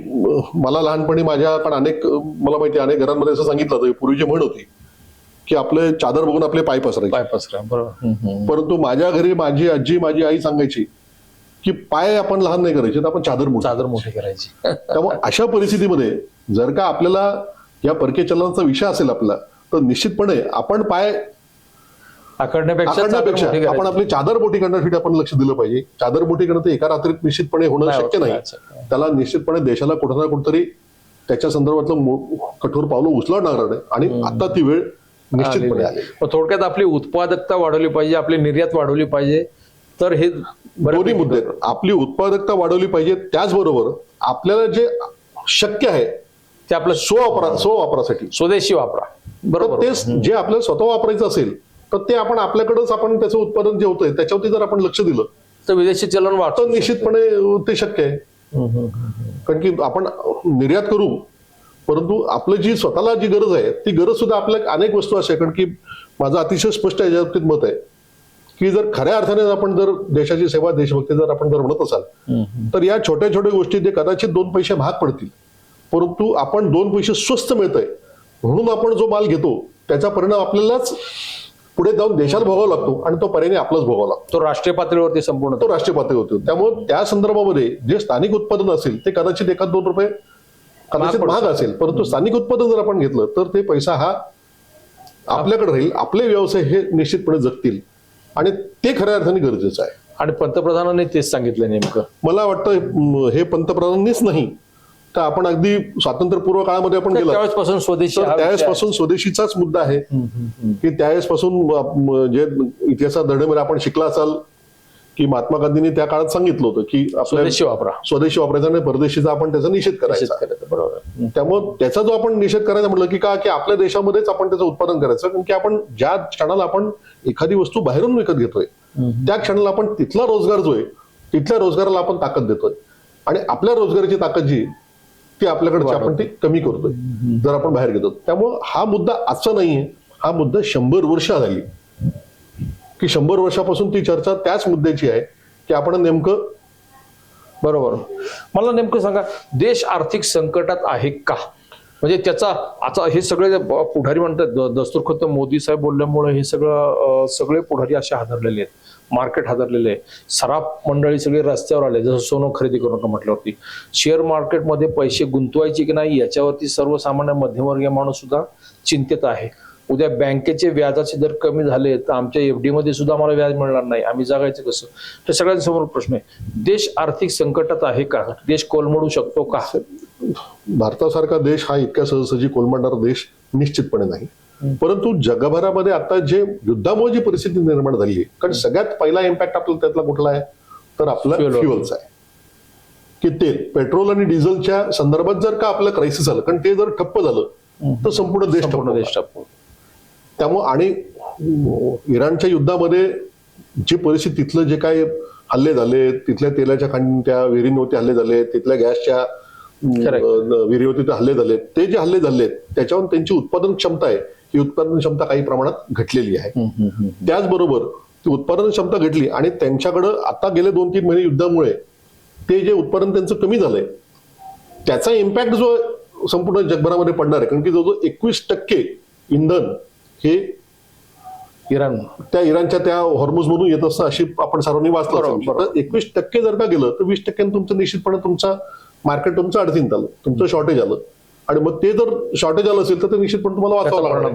मला लहानपणी माझ्याकडे मला माहिती अनेक घरांमध्ये असं सांगितलं होतं पूर्वीची म्हण होती की आपले चादर बघून आपले पाय पसरायचे. बरोबर. परंतु माझ्या घरी माझी आजी माझी आई सांगायची की पाय आपण लहान नाही करायचे तर आपण चादर मोठी करायची. त्यामुळे अशा परिस्थितीमध्ये जर का आपल्याला या परकीय चलनाचा विषय असेल आपला तर निश्चितपणे आपण पाय आखडण्यापेक्षा आपण आपली चादर मोठी करण्यासाठी आपण लक्ष दिलं पाहिजे. चादर मोठी करणं ते एका रात्रीत निश्चितपणे होणं शक्य नाही. त्याला निश्चितपणे देशाला कुठं ना कुठेतरी त्याच्या संदर्भातलं कठोर पावलं उचलावं लागणार आहे आणि आता ती वेळ निश्चितपणे आली. थोडक्यात आपली उत्पादकता वाढवली पाहिजे, आपली निर्यात वाढवली पाहिजे. तर हे दोन्ही मुद्दे आपली उत्पादकता वाढवली पाहिजे त्याचबरोबर आपल्याला जे शक्य आहे ते आपलं स्ववापरासाठी स्वदेशी वापरा. बरोबर. ते जे आपल्याला स्वतः वापरायचं असेल तर ते आपण त्याचं उत्पादन जे होतंय त्याच्यावरती जर आपण लक्ष दिलं तर विदेशी चलन वाढतं. तर निश्चितपणे ते शक्य आहे. कारण की आपण निर्यात करू परंतु आपलं जी स्वतःला जी गरज आहे ती गरज सुद्धा आपल्या अनेक वस्तू अशा कारण की माझं अतिशय स्पष्ट याच्या बाबतीत मत आहे की जर खऱ्या अर्थाने आपण जर देशाची सेवा देशभक्ती जर आपण जर म्हणत असाल तर या छोट्या छोट्या गोष्टी जे कदाचित 2 पैसे महाग पडतील परंतु आपण 2 पैसे स्वस्त मिळतंय म्हणून आपण जो माल घेतो त्याचा परिणाम आपल्यालाच पुढे जाऊन देशाला भोगावा लागतो आणि तो पर्यायी आपलाच भोगावा लागतो. तो राष्ट्रीय पातळीवरती संपूर्ण तो राष्ट्रीय पातळीवरती. त्यामुळे त्या संदर्भामध्ये जे स्थानिक उत्पादन असेल ते कदाचित 1-2 रुपये कदाचित महाग असेल परंतु स्थानिक उत्पादन जर आपण घेतलं तर ते पैसा हा आपल्याकडे राहील. आपले व्यवसाय हे निश्चितपणे जगतील आणि ते खऱ्या अर्थाने गरजेचं आहे. आणि पंतप्रधानांनी तेच सांगितलं नेमकं. मला वाटतं हे पंतप्रधानांनीच नाही तर आपण अगदी स्वातंत्र्यपूर्व काळामध्ये आपण गेलो त्यावेळेसपासून स्वदेशी त्यावेळेसपासून स्वदेशीचाच मुद्दा आहे की त्यावेळेसपासून जे इतिहासात धड्यामध्ये आपण शिकला असाल की महात्मा गांधींनी त्या काळात सांगितलं होतं की स्वदेशी वापरायचा आणि परदेशीचा आपण त्याचा निषेध करायचा. बरोबर. त्यामुळे त्याचा जो आपण निषेध करायचा म्हटलं की आपल्या देशामध्येच आपण त्याचं उत्पादन करायचं कारण की आपण ज्या क्षणाला आपण एखादी वस्तू बाहेरून विकत घेतोय त्या क्षणाला आपण तिथला रोजगार जो आहे तिथल्या रोजगाराला आपण ताकद देतोय आणि आपल्या रोजगाराची ताकद जी ती आपल्याकडची आपण ती कमी करतोय जर आपण बाहेर घेतो. त्यामुळे हा मुद्दा आजचा नाहीये. हा मुद्दा 100 वर्ष झाली की 100 वर्षापासून ती चर्चा त्याच मुद्द्याची आहे की आपण नेमकं. बरोबर. मला नेमकं सांगा देश आर्थिक संकटात आहे का? म्हणजे त्याचा आता हे सगळे पुढारी म्हणतात दस्तूर खुद्द मोदी साहेब बोलल्यामुळे हे सगळे पुढारी असे हादरलेले आहेत. मार्केट हादरलेले आहे. सराफ मंडळी सगळे रस्त्यावर आले जसं सोनं खरेदी करू नका म्हटल्यावरती. शेअर मार्केटमध्ये पैसे गुंतवायचे की नाही याच्यावरती सर्वसामान्य मध्यमवर्गीय माणूस सुद्धा चिंतित आहे. उद्या बँकेचे व्याजाचे दर कमी झाले तर आमच्या FD मध्ये सुद्धा आम्हाला व्याज मिळणार नाही. आम्ही जगायचं कसं? हे सगळ्यांसमोर प्रश्न आहे. देश आर्थिक संकटात आहे का? देश कोलमडू शकतो का? भारतासारखा देश हा इतक्या सहजासहजी कोलमडणारा देश निश्चितपणे नाही. परंतु जगभरामध्ये आता जे युद्धामुळे जी परिस्थिती निर्माण झाली आहे कारण सगळ्यात पहिला इम्पॅक्ट आपल्याला त्यातला कुठला आहे तर आपला फ्युएलचा आहे की तेल पेट्रोल आणि डिझेलच्या संदर्भात जर का आपलं क्रायसिस आलं कारण ते जर ठप्प झालं तर संपूर्ण देश ठप्प. त्यामुळे आणि इराणच्या युद्धामध्ये जी परिस्थिती तिथलं जे काय हल्ले झाले तिथल्या तेलाच्या खाणीच्या विहिरींवरती हल्ले झाले तिथल्या गॅसच्या विहिरीवरती हल्ले झाले ते जे हल्ले झाले त्याच्यावर त्यांची उत्पादन क्षमता आहे ही उत्पादन क्षमता काही प्रमाणात घटलेली आहे. त्याचबरोबर ती उत्पादन क्षमता घटली आणि त्यांच्याकडं आता गेले 2-3 महिने युद्धामुळे ते जे उत्पादन त्यांचं कमी झालंय त्याचा इम्पॅक्ट जो संपूर्ण जगभरामध्ये पडणार आहे कारण की जो 21% इंधन हे इराणच्या त्या हॉर्मुझ मधून येत असतं अशी आपण सर्वांनी वाचलं. तर 21% जर का गेलं तर 20% तुमचं निश्चितपणे तुमचा मार्केट तुमचं अडचणीत आलं तुमचं शॉर्टेज आलं आणि मग ते जर शॉर्टेज आलं असेल तर ते निश्चितपणे तुम्हाला वाचावं लागणार.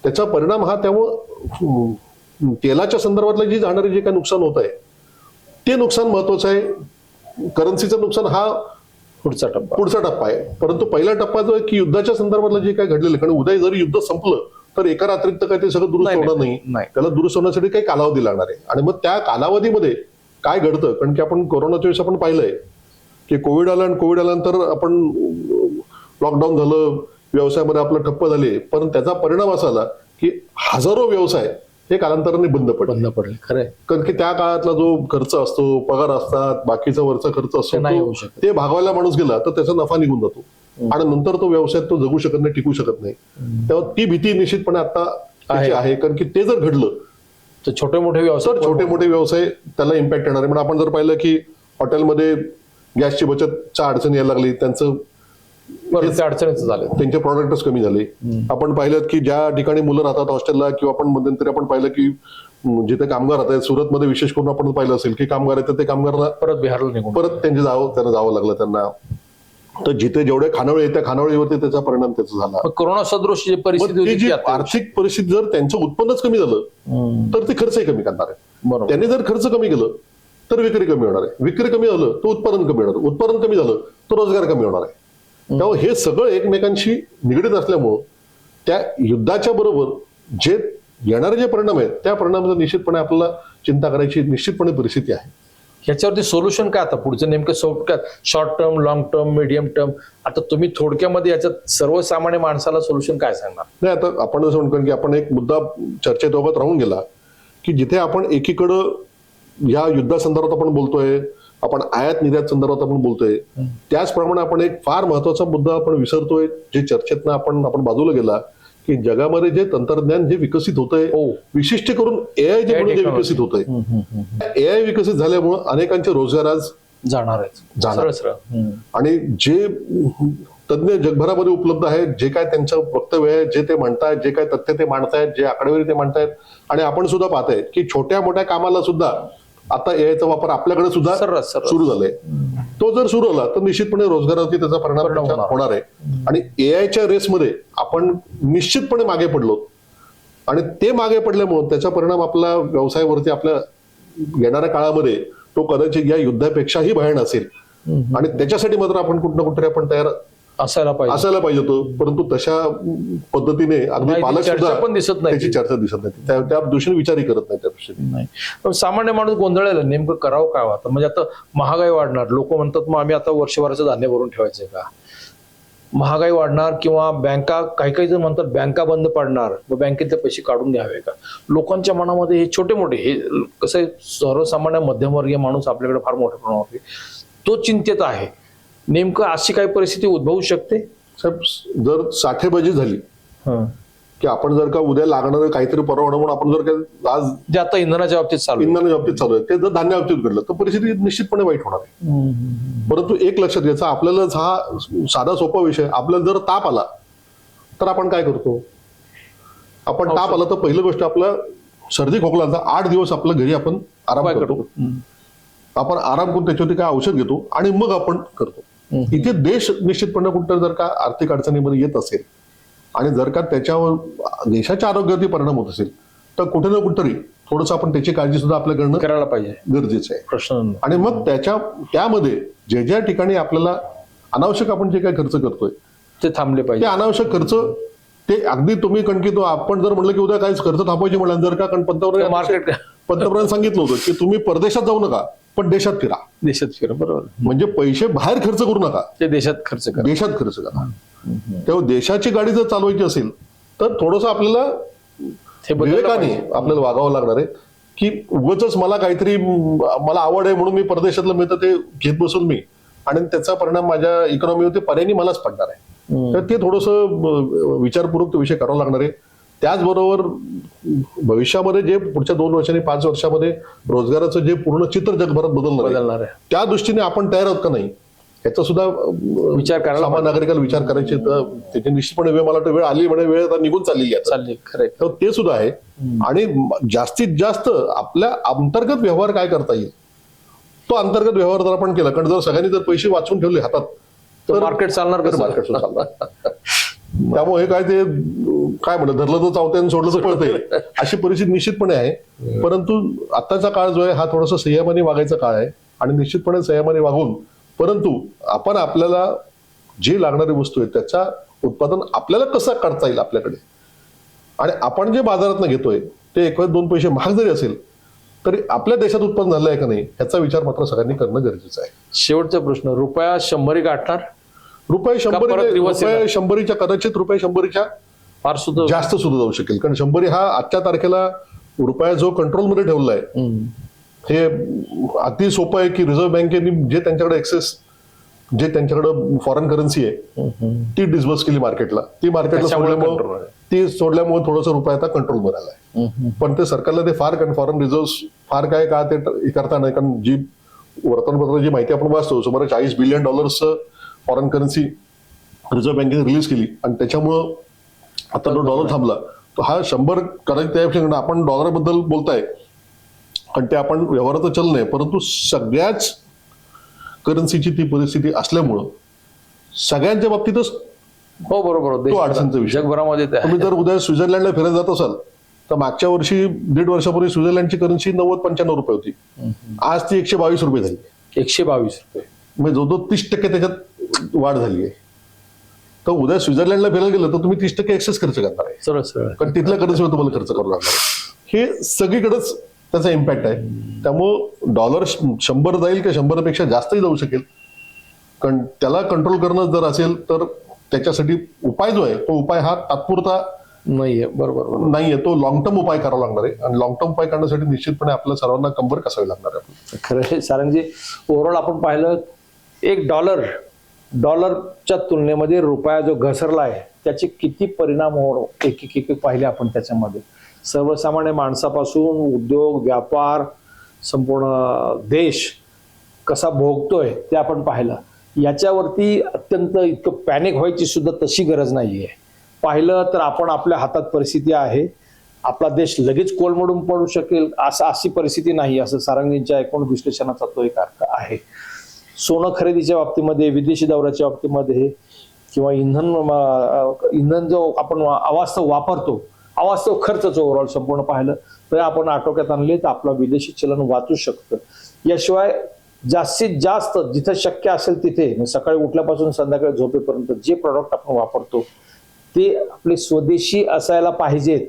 त्याचा परिणाम हा त्यामुळं तेलाच्या संदर्भातलं जे जाणारे जे काही नुकसान होत आहे ते नुकसान महत्वाचं आहे. करन्सीचं नुकसान हा पुढचा टप्पा आहे. परंतु पहिला टप्पा जो आहे की युद्धाच्या संदर्भातलं जे काय घडलेलं कारण उद्या जर युद्ध संपलं तर एका रात्रीत तर काय ते सगळं दुरुस्त होणार नाही. त्याला दुरुस्त होण्यासाठी काही कालावधी लागणार आहे आणि मग त्या कालावधीमध्ये काय घडतं, कारण की आपण कोरोनाच्या वेळेस आपण पाहिलंय की कोविड आलं आणि कोविड आल्यानंतर आपण लॉकडाऊन झालं, व्यवसायामध्ये आपलं ठप्प झाले, पण त्याचा परिणाम असा आला की हजारो व्यवसाय हे कालांतराने बंद पडले. खरंय. कारण की त्या काळातला जो खर्च असतो, पगार असतात, बाकीचा वरचा खर्च ते असतो, नाही होऊ शकत. ते भागवायला माणूस गेला तर त्याचा नफा निघून जातो आणि नंतर तो व्यवसाय तो जगू शकत नाही, टिकू शकत नाही. तेव्हा ती भीती निश्चितपणे आता त्याची आहे, कारण की ते जर घडलं तर छोटे मोठे व्यवसाय तर छोटे मोठे व्यवसाय त्याला इम्पॅक्ट येणार आहे. म्हणजे आपण जर पाहिलं की हॉटेलमध्ये गॅसची बचतच्या अडचण यायला लागली, त्यांचं बरेच अडचणीचं झालं. त्यांचे प्रॉडक्टच कमी झाले. आपण पाहिलं की ज्या ठिकाणी मुलं राहतात हॉस्टेलला किंवा आपण मध्यंतरी आपण पाहिलं की जिथे कामगार राहतात, सुरतमध्ये विशेष करून आपण पाहिलं असेल की कामगार येतात, ते कामगारांना परत बिहारला निघून परत त्यांना जावं लागलं त्यांना. तर जिथे जेवढे खानावळी आहेत त्या खानावळीवरती त्याचा परिणाम त्याचा झाला. मग कोरोना सदृश जी परिस्थिती मग ती होती जी ती आता- आर्थिक परिस्थिती जर त्यांचं उत्पन्नच कमी झालं तर ते खर्चही कमी करणार आहे. बरोबर. त्यांनी जर खर्च कमी केलं तर विक्री कमी होणार आहे, विक्री कमी झालं तर उत्पादन कमी होणार, उत्पादन कमी झालं तर रोजगार कमी होणार आहे. त्यामुळे हे सगळं एकमेकांशी निगडीत असल्यामुळं त्या युद्धाच्या बरोबर जे येणारे जे परिणाम आहेत त्या परिणामाचा निश्चितपणे आपल्याला चिंता करायची निश्चितपणे परिस्थिती आहे. ह्याच्यावरती सोल्युशन काय आता पुढचं नेमकं short term, long term, medium term, आता तुम्ही थोडक्यामध्ये याच्यात सर्वसामान्य माणसाला सोल्युशन काय सांगणार? नाही, आता आपण जसं म्हणतो की आपण एक मुद्दा चर्चेबाबत राहून गेला की जिथे आपण एकीकडं या युद्धासंदर्भात आपण बोलतोय, आपण आयात निर्यात संदर्भात आपण बोलतोय, त्याचप्रमाणे आपण एक फार महत्वाचा मुद्दा आपण विसरतोय जे चर्चेतनं आपण बाजूला गेला की जगामध्ये जे तंत्रज्ञान जे विकसित होतंय, विशिष्ट करून एआय जे म्हणून जे विकसित होतंय, एआय विकसित झाल्यामुळे अनेकांचे रोजगार आज जाणार आहेत. जाणार. सरळ. आणि जे तज्ञ जगभरामध्ये उपलब्ध आहेत, जे काय त्यांचं वक्तव्य आहे, जे ते म्हणतायत, जे काय तथ्य ते मांडतायत, जे आकडेवारी ते मांडतायत, आणि आपण सुद्धा पाहतायत की छोट्या मोठ्या कामाला सुद्धा आता एआयचा वापर आपल्याकडे सुद्धा सर्रास. सुरू झालाय. तो जर सुरू झाला तर निश्चितपणे रोजगारावरती त्याचा परिणाम होणार आहे. आणि एआयच्या रेसमध्ये आपण निश्चितपणे मागे पडलो आणि ते मागे पडल्यामुळे त्याचा परिणाम आपल्या व्यवसायावरती आपल्या येणाऱ्या काळामध्ये तो कदाचित या युद्धापेक्षाही भयानक असेल. आणि त्याच्यासाठी मात्र आपण कुठं ना कुठे आपण तयार असायला पाहिजे होतो. परंतु तशा पद्धतीने अगदी पालक सुद्धा पण दिसत नाही, त्याची चर्चा दिसत नाही, त्या दृष्टीने विचारही करत नाही त्या दृष्टीने. नाही. पण सामान्य माणूस गोंधळायला नेमकं करावं काय आता? म्हणजे आता महागाई वाढणार, लोक म्हणतात मग आम्ही आता वर्षभराचं धान्य भरून ठेवायचंय का? महागाई वाढणार किंवा बँका, काही जण म्हणतात बँका बंद पडणार, मग बँकेतले पैसे काढून घ्यावे का? लोकांच्या मनामध्ये हे छोटे मोठे, हे कसं आहे, सर्वसामान्य मध्यमवर्गीय माणूस आपल्याकडे फार मोठ्या प्रमाणावर तो चिंतेत आहे. नेमकं अशी काही परिस्थिती उद्भवू शकते साहेब? जर साठेबाजी झाली की आपण जर का उद्या लागणारं काहीतरी परवडणं म्हणून आपण जर का आज जे आता इंधनाच्या बाबतीत चालू आहे, इंधनाच्या बाबतीत चालू आहे, ते जर धान्या बाबतीत घडलं तर परिस्थिती निश्चितपणे वाईट होणार आहे. परंतु एक लक्षात घ्यायचं, आपल्याला हा साधा सोपा विषय, आपल्याला जर ताप आला तर आपण काय करतो? आपण ताप आला तर पहिली गोष्ट आपला सर्दी खोकला 8 दिवस आपल्या घरी आपण आराम करतो. आपण आराम करून त्याच्यावरती काय औषध घेतो आणि मग आपण करतो. इथे देश निश्चितपणे कुठं जर का आर्थिक अडचणीमध्ये येत असेल आणि जर का त्याच्यावर देशाच्या आरोग्यावरती परिणाम होत असेल तर कुठे ना कुठेतरी थोडंसं आपण त्याची काळजी सुद्धा आपल्याकडनं करायला पाहिजे, गरजेचं आहे. प्रश्न. आणि मग त्यामध्ये ज्या ठिकाणी आपल्याला अनावश्यक आपण जे काही खर्च करतोय ते थांबले ते पाहिजे. अनावश्यक खर्च ते अगदी तुम्ही कणकी आपण जर म्हणलं की उद्या काय खर्च थांबवायचे म्हणलं, जर का पंतप्रधान सांगितलं होतं की तुम्ही परदेशात जाऊ नका पण देशात फिरा, देशात फिरा. बरोबर. म्हणजे पैसे बाहेर खर्च करू नका, ते देशात खर्च करा, देशात खर्च करा. तेव्हा देशाची गाडी जर चालवायची असेल तर थोडंसं आपल्याला विवेकाने आपल्याला वागावं लागणार आहे की उगाचच मला काहीतरी मला आवड आहे म्हणून मी परदेशातलं मिळतं ते घेत बसून मी, आणि त्याचा परिणाम माझ्या इकॉनॉमीवरती पर्यायी मलाच पडणार आहे. तर ते थोडंसं विचारपूर्वक तो विषय करावा लागणार आहे. त्याचबरोबर भविष्यामध्ये जे पुढच्या 2 वर्षांनी 5 वर्षामध्ये रोजगाराचं जे पूर्ण चित्र जगभरात बदलणार आहे त्या दृष्टीने आपण तयार आहोत का नाही याचा सुद्धा विचार करायला, सामान्य नागरिकाला विचार करायचे. तर त्याची निश्चितपणे मला वाटतं वेळ आली, म्हणजे वेळ आता निघून चाललेली आहे, तर ते सुद्धा आहे. आणि जास्तीत जास्त आपल्या अंतर्गत व्यवहार काय करता येईल तो अंतर्गत व्यवहार जर आपण केला, कारण जर सगळ्यांनी जर पैसे वाचून ठेवले हातात तर मार्केट चालणार कसं? मार्केट चालणार. त्यामुळे काय ते काय म्हणत, धरलं तर चावते सोडलं तर पळते, अशी परिस्थिती निश्चितपणे आहे. परंतु आताचा काळ जो आहे हा थोडासा संयमाने वागायचा काळ आहे आणि निश्चितपणे संयमाने वागून, परंतु आपण आपल्याला जी लागणारी वस्तू आहे त्याचा उत्पादन आपल्याला कसं काढता येईल आपल्याकडे, आणि आपण जे बाजारात घेतोय ते 1-2 पैसे महाग जरी असेल तरी आपल्या देशात उत्पन्न झालं आहे का नाही ह्याचा विचार मात्र सगळ्यांनी करणं गरजेचं आहे. शेवटचा प्रश्न, रुपया 100 गाठणार? रुपये परत reverse येणार? रुपये 100च्या कदाचित रुपये 100च्या फार सुद्धा जास्त सुद्धा जाऊ शकेल. कारण 100 हा आजच्या तारखेला रुपया जो कंट्रोलमध्ये ठेवलाय हे अति सोपं आहे की रिझर्व्ह बँकेने जे त्यांच्याकडे एक्सेस जे त्यांच्याकडे फॉरेन करन्सी आहे ती डिस्बर्स केली मार्केटला. ती मार्केटला त्याच्यामुळे control सोडल्यामुळे आहे. ती सोडल्यामुळे थोडंसं रुपया आता कंट्रोलमध्ये आलाय. पण ते सरकारला ते फार फॉरेन रिझर्व्ह फार काय का ते करता नाही. कारण जी वर्तमानपत्र जी माहिती आपण वाचतो सुमारे $40 बिलियन फॉरेन करन्सी रिझर्व्ह बँकेने रिलीज केली आणि त्याच्यामुळं आता जो डॉलर थांबला तर हा 100 कदाचित त्यापेक्षा आपण डॉलरबद्दल बोलताय कारण ते आपण व्यवहाराचं चलन आहे. परंतु सगळ्याच करन्सीची ती परिस्थिती असल्यामुळं सगळ्यांच्या बाबतीतच हो बरोबर तो अडचणीचा विषय. जगभरामध्ये ते आहे. तुम्ही जर उद्या स्वित्झर्लंडला फिरत जात असाल तर मागच्या वर्षी 1.5 वर्षापूर्वी स्वित्झर्लंडची करन्सी 90-95 रुपये होती. आज ती 122 रुपये झाली. 122 रुपये म्हणजे जवळजवळ 30% त्याच्यात वाढ झाली आहे. तर उद्या स्वित्झर्लंडला फिरायला गेलं तर तुम्ही 30% एक्सेस खर्च करणार आहे. सरळ सरळ कारण तिथल्या करन्सीवर तुम्हाला खर्च करावा लागणार आहे. हे सगळीकडेच त्याचा इम्पॅक्ट आहे. त्यामुळं डॉलर 100 जाईल की 100 पेक्षा जास्तही जाऊ शकेल. कारण त्याला कंट्रोल करणं जर असेल तर त्याच्यासाठी उपाय जो आहे तो उपाय हा तात्पुरता नाहीये. बरोबर नाहीये. तो लॉंग टर्म उपाय करावा लागणार आहे आणि लॉंग टर्म उपाय करण्यासाठी निश्चितपणे आपल्या सर्वांना कंबर कसावी लागणार आहे. खरं सारंगजी, ओव्हरऑल आपण पाहिलं एक डॉलरच्या तुलनेमध्ये रुपया जो घसरला आहे त्याचे किती परिणाम एक एक पाहिले आपण त्याच्यामध्ये. सर्वसामान्य माणसापासून उद्योग व्यापार संपूर्ण देश कसा भोगतोय ते आपण पाहिलं. याच्यावरती अत्यंत इतकं पॅनिक व्हायची सुद्धा तशी गरज नाहीये. पाहिलं तर आपण आपल्या हातात परिस्थिती आहे. आपला देश लगेच कोलमडून पडू शकेल अशी परिस्थिती नाही असं सारंगींच्या एकूण विश्लेषणाचा तो एक अर्थ आहे. सोनं खरेदीच्या बाबतीमध्ये, विदेशी दौऱ्याच्या बाबतीमध्ये किंवा इंधन जो आपण अवास्तव वापरतो, अवास्तव खर्च ओव्हरऑल संपूर्ण पाहिलं तर आपण आटोक्यात आणले तर आपलं विदेशी चलन वाचू शकतं. याशिवाय जास्तीत जास्त जिथे शक्य असेल तिथे सकाळी उठल्यापासून संध्याकाळी झोपेपर्यंत जे प्रॉडक्ट आपण वापरतो ते आपले स्वदेशी असायला पाहिजेत.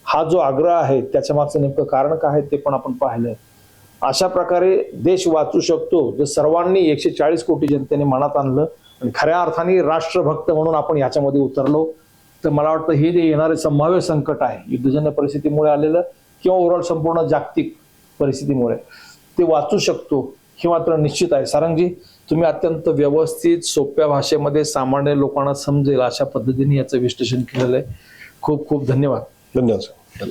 हा जो आग्रह आहे त्याच्या मागचं नेमकं कारण काय आहे ते पण आपण पाहिलंय. अशा प्रकारे देश वाचू शकतो जर सर्वांनी 140 कोटी जनतेने मनात आणलं आणि खऱ्या अर्थाने राष्ट्रभक्त म्हणून आपण याच्यामध्ये उतरलो तर मला वाटतं हे जे येणारे संभाव्य संकट आहे युद्धजन्य परिस्थितीमुळे आलेलं किंवा ओव्हरऑल संपूर्ण जागतिक परिस्थितीमुळे ते वाचू शकतो हे मात्र निश्चित आहे. सारंगजी, तुम्ही अत्यंत व्यवस्थित सोप्या भाषेमध्ये सामान्य लोकांना समजेल अशा पद्धतीने याचं विश्लेषण केलेलं आहे. खूप खूप धन्यवाद. धन्यवाद.